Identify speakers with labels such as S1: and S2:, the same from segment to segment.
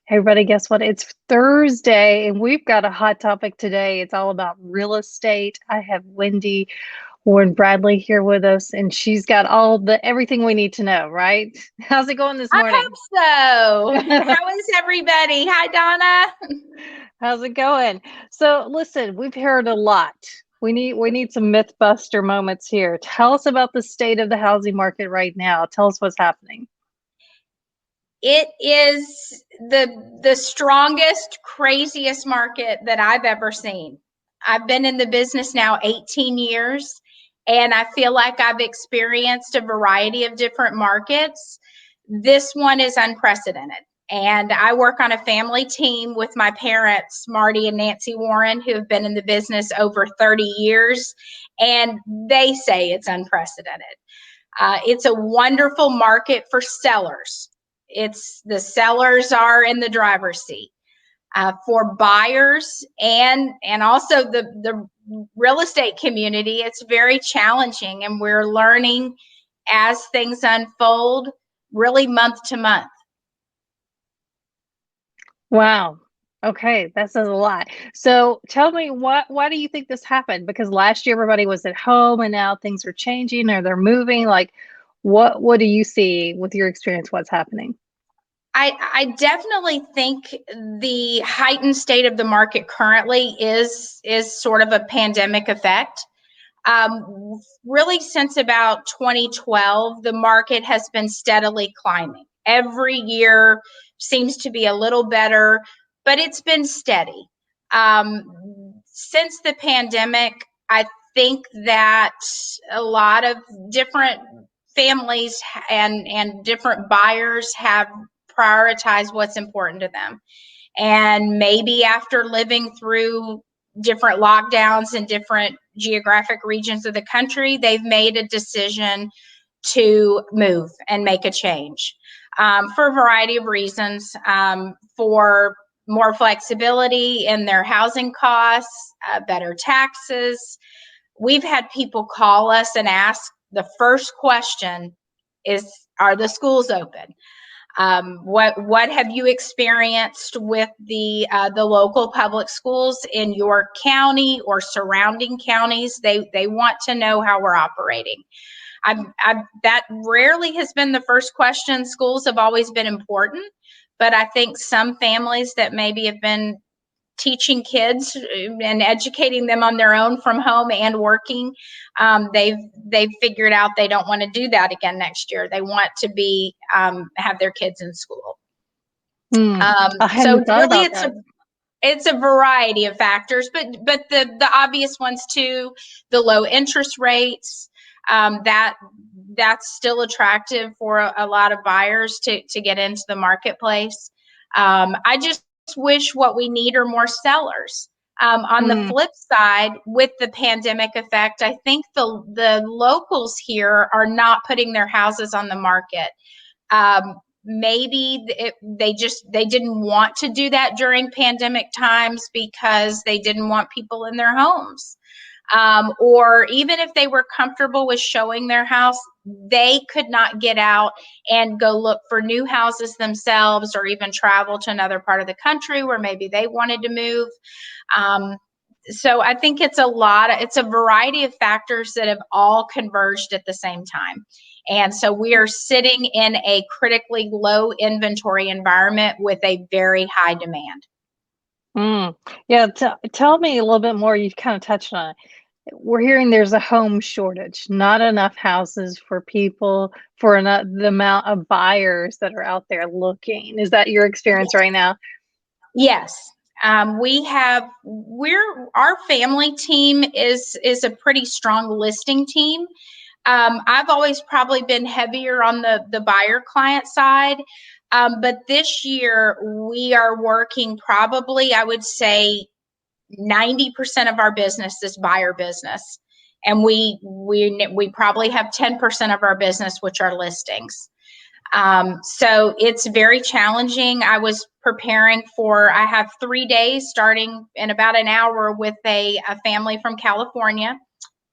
S1: Hey, everybody, guess what? It's Thursday, and we've got a hot topic today. It's all about real estate. I have Wendy Warren Bradley here with us, and she's got all the everything we need to know, right? How's it going this
S2: I
S1: morning?
S2: hope so. How is everybody? Hi, Donna.
S1: How's it going? So, listen, we've heard a lot. We need some mythbuster moments here. Tell us about the state of the housing market right now. Tell us what's happening.
S2: It is the strongest, craziest market that I've ever seen. I've been in the business now 18 years, and I feel like I've experienced a variety of different markets. This one is unprecedented. And I work on a family team with my parents, Marty and Nancy Warren, who have been in the business over 30 years, and they say it's unprecedented. It's a wonderful market for sellers. It's the sellers are in the driver's seat. For buyers and also the real estate community, it's very challenging, and we're learning as things unfold, really month to month.
S1: Wow. Okay, that says a lot. So tell me, why do you think this happened? Because last year everybody was at home and now things are changing or they're moving. Like, what do you see with your experience? What's happening?
S2: I definitely think the heightened state of the market currently is sort of a pandemic effect. Really, since about 2012, the market has been steadily climbing. Every year seems to be a little better, but it's been steady. Since the pandemic, I think that a lot of different families and different buyers have prioritized what's important to them. And maybe after living through different lockdowns in different geographic regions of the country, they've made a decision to move and make a change for a variety of reasons, for more flexibility in their housing costs, better taxes. We've had people call us and ask the first question is, are the schools open? What have you experienced with the local public schools in your county or surrounding counties? They want to know how we're operating. That rarely has been the first question. Schools have always been important, but I think some families that maybe have been teaching kids and educating them on their own from home and working, they've figured out they don't want to do that again next year. They want to be have their kids in school.
S1: Hmm. I
S2: So
S1: hadn't thought
S2: really,
S1: about that.
S2: it's a variety of factors, but the obvious ones too, the low interest rates, that's still attractive for a lot of buyers to get into the marketplace. I just wish what we need are more sellers. On the
S1: Hmm.
S2: flip side, with the pandemic effect, I think the locals here are not putting their houses on the market. Maybe they didn't want to do that during pandemic times because they didn't want people in their homes, or even if they were comfortable with showing their house, they could not get out and go look for new houses themselves, or even travel to another part of the country where maybe they wanted to move. Um, so I think it's a variety of factors that have all converged at the same time. And so we are sitting in a critically low inventory environment with a very high demand.
S1: Mm. Yeah, tell me a little bit more. You kind of touched on it. We're hearing there's a home shortage, not enough houses for people, for enough, the amount of buyers that are out there looking. Is that your experience right now?
S2: Yes. Our family team is a pretty strong listing team. I've always probably been heavier on the buyer client side. But this year we are working, probably, I would say 90% of our business is buyer business. And we probably have 10% of our business, which are listings. So it's very challenging. I have 3 days starting in about an hour with a family from California.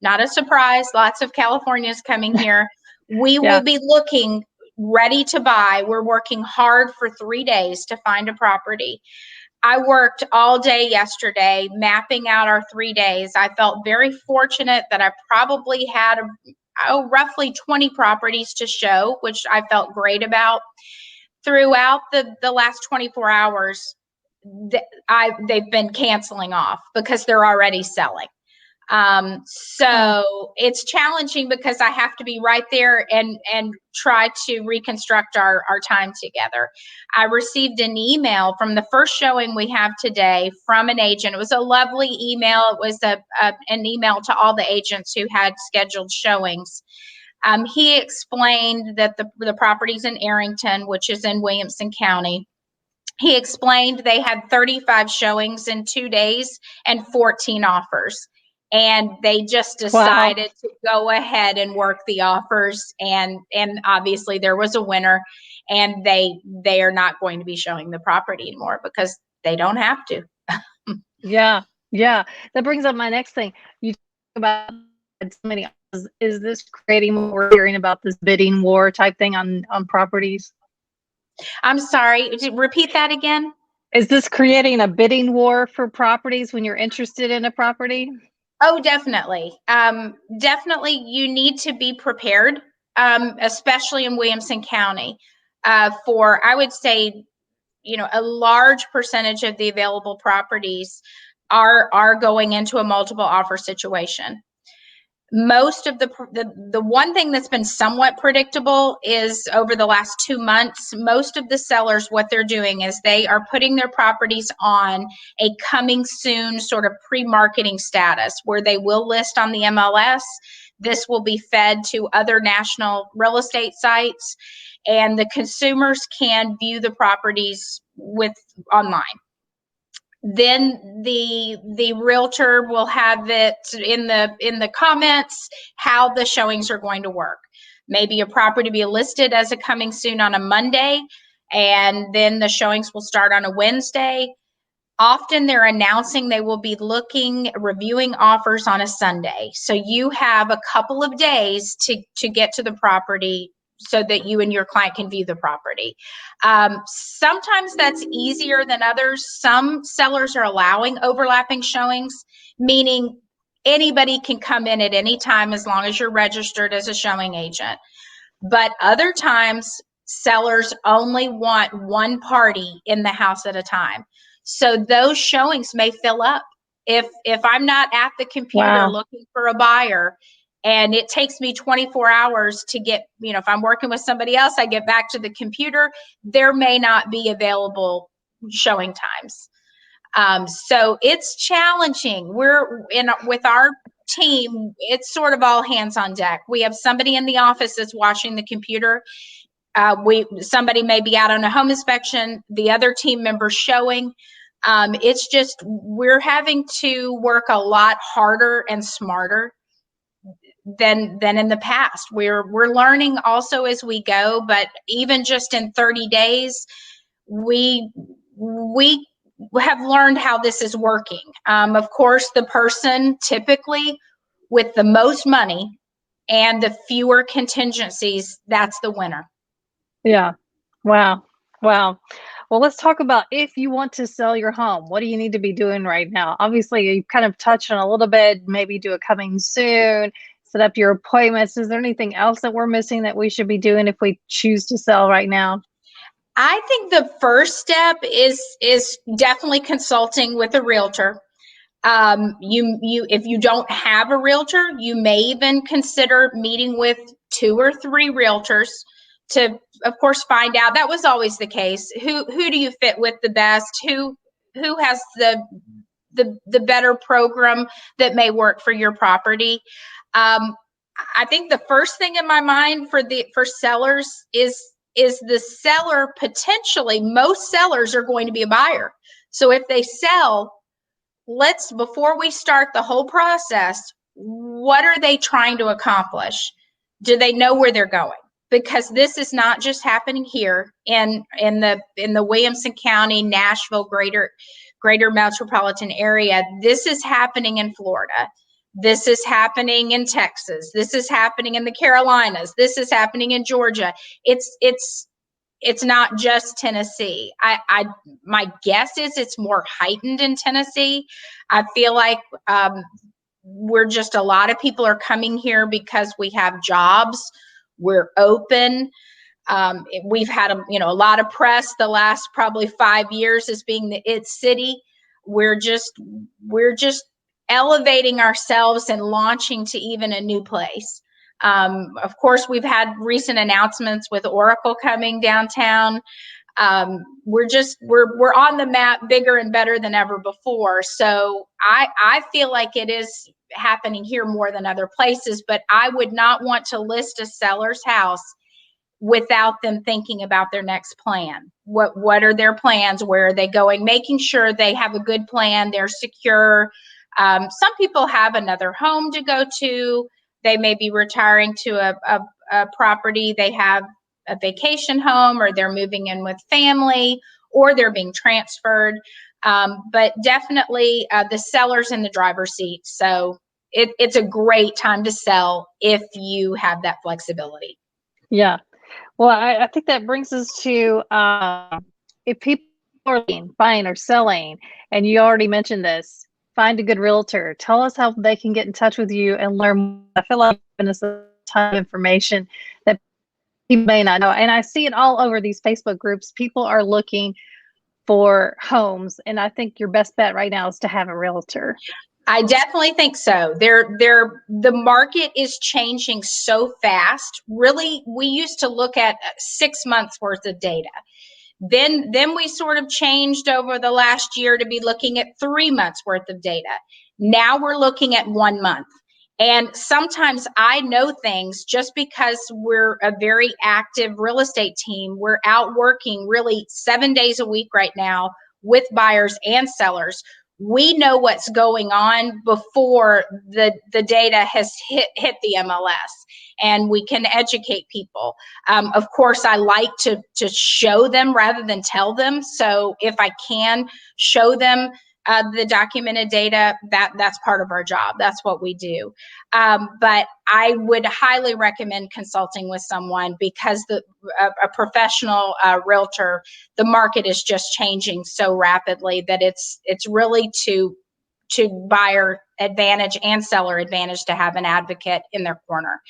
S2: Not a surprise, lots of Californians coming here. We will
S1: Yeah.
S2: be looking ready to buy. We're working hard for 3 days to find a property. I worked all day yesterday mapping out our 3 days. I felt very fortunate that I probably had roughly 20 properties to show, which I felt great about. Throughout the last 24 hours, they've been canceling off because they're already selling. So it's challenging because I have to be right there and try to reconstruct our time together. I received an email from the first showing we have today from an agent. It was a lovely email. It was an email to all the agents who had scheduled showings. He explained that the property's in Arrington, which is in Williamson County. He explained they had 35 showings in 2 days and 14 offers. And they just decided to go ahead and work the offers. And obviously there was a winner, and they are not going to be showing the property anymore because they don't have to.
S1: Yeah. That brings up my next thing. You talk about so many. Is this creating more hearing about this bidding war type thing on properties?
S2: I'm sorry, repeat that again.
S1: Is this creating a bidding war for properties when you're interested in a property?
S2: Oh, definitely. Definitely you need to be prepared, especially in Williamson County, for, I would say, a large percentage of the available properties are going into a multiple offer situation. Most of the one thing that's been somewhat predictable is over the last 2 months, most of the sellers, what they're doing is they are putting their properties on a coming soon sort of pre-marketing status where they will list on the MLS. This will be fed to other national real estate sites, and the consumers can view the properties online. Then the realtor will have it in the comments how the showings are going to work. Maybe a property be listed as a coming soon on a Monday, and then the showings will start on a Wednesday. Often they're announcing they will be reviewing offers on a Sunday. So you have a couple of days to get to the property so that you and your client can view the property. Sometimes that's easier than others. Some sellers are allowing overlapping showings, meaning anybody can come in at any time as long as you're registered as a showing agent. But other times, sellers only want one party in the house at a time. So those showings may fill up. If I'm not at the computer looking for a buyer, and it takes me 24 hours to get, if I'm working with somebody else, I get back to the computer, there may not be available showing times. So it's challenging. With our team, it's sort of all hands on deck. We have somebody in the office that's watching the computer. Somebody may be out on a home inspection, the other team member showing. It's just, we're having to work a lot harder and smarter than in the past. We're learning also as we go, but even just in 30 days, we have learned how this is working. Of course, the person typically with the most money and the fewer contingencies, that's the winner.
S1: Yeah. Wow. Well, let's talk about if you want to sell your home, what do you need to be doing right now? Obviously, you kind of touched on a little bit, maybe do a coming soon, set up your appointments. Is there anything else that we're missing that we should be doing if we choose to sell right now?
S2: I think the first step is definitely consulting with a realtor. If you don't have a realtor, you may even consider meeting with 2 or 3 realtors to, of course, find out. That was always the case. Who do you fit with the best? Who has the better program that may work for your property? I think the first thing in my mind for sellers is the seller potentially, most sellers are going to be a buyer. So if they sell, before we start the whole process, what are they trying to accomplish? Do they know where they're going? Because this is not just happening here in the Williamson County, Nashville, greater metropolitan area. This is happening in Florida. This is happening in Texas. This is happening in the Carolinas. This is happening in Georgia. It's not just Tennessee. My guess is it's more heightened in Tennessee. I feel like we're just, a lot of people are coming here because we have jobs. We're open. We've had a lot of press the last probably 5 years as being the it city. We're just elevating ourselves and launching to even a new place. Of course, we've had recent announcements with Oracle coming downtown. We're on the map bigger and better than ever before. So I feel like it is happening here more than other places, but I would not want to list a seller's house without them thinking about their next plan. What are their plans? Where are they going? Making sure they have a good plan, they're secure. Some people have another home to go to. They may be retiring to a property. They have a vacation home, or they're moving in with family, or they're being transferred. But definitely the seller's in the driver's seat. So it's a great time to sell if you have that flexibility.
S1: Yeah. Well, I think that brings us to if people are buying or selling, and you already mentioned this, find a good realtor. Tell us how they can get in touch with you and learn more. I feel like you've given us a ton of information that people may not know. And I see it all over these Facebook groups. People are looking for homes, and I think your best bet right now is to have a realtor.
S2: I definitely think so. The market is changing so fast. Really, we used to look at 6 months worth of data. Then we sort of changed over the last year to be looking at 3 months worth of data. Now we're looking at 1 month. And sometimes I know things just because we're a very active real estate team. We're out working really 7 days a week right now with buyers and sellers. We know what's going on before the data has hit the MLS, and we can educate people. Of course, I like to show them rather than tell them. So if I can show them the documented data, that's part of our job. That's what we do. But I would highly recommend consulting with someone, because a professional realtor, the market is just changing so rapidly that it's really to buyer advantage and seller advantage to have an advocate in their corner.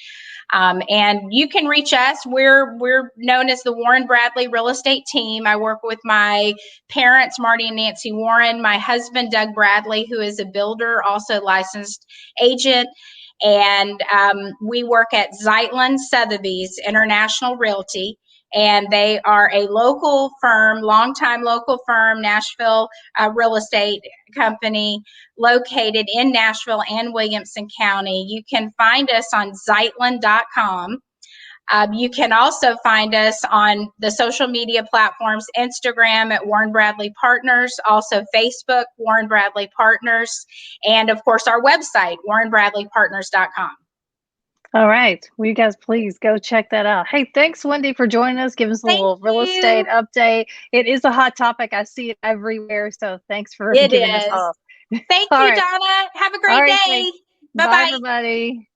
S2: And you can reach us. We're known as the Warren Bradley Real Estate Team. I work with my parents, Marty and Nancy Warren, my husband, Doug Bradley, who is a builder, also licensed agent. And we work at Zeitlin Sotheby's International Realty. And they are a local firm, longtime local firm, Nashville real estate company located in Nashville and Williamson County. You can find us on Zeitlin.com. You can also find us on the social media platforms, Instagram at Warren Bradley Partners, also Facebook, Warren Bradley Partners, and of course our website, warrenbradleypartners.com.
S1: All right. Well, you guys, please go check that out. Hey, thanks, Wendy, for joining us. Give us a little real estate update. It is a hot topic. I see it everywhere. So thanks for giving us all.
S2: Thank you, Donna. Have a great day.
S1: Bye, everybody.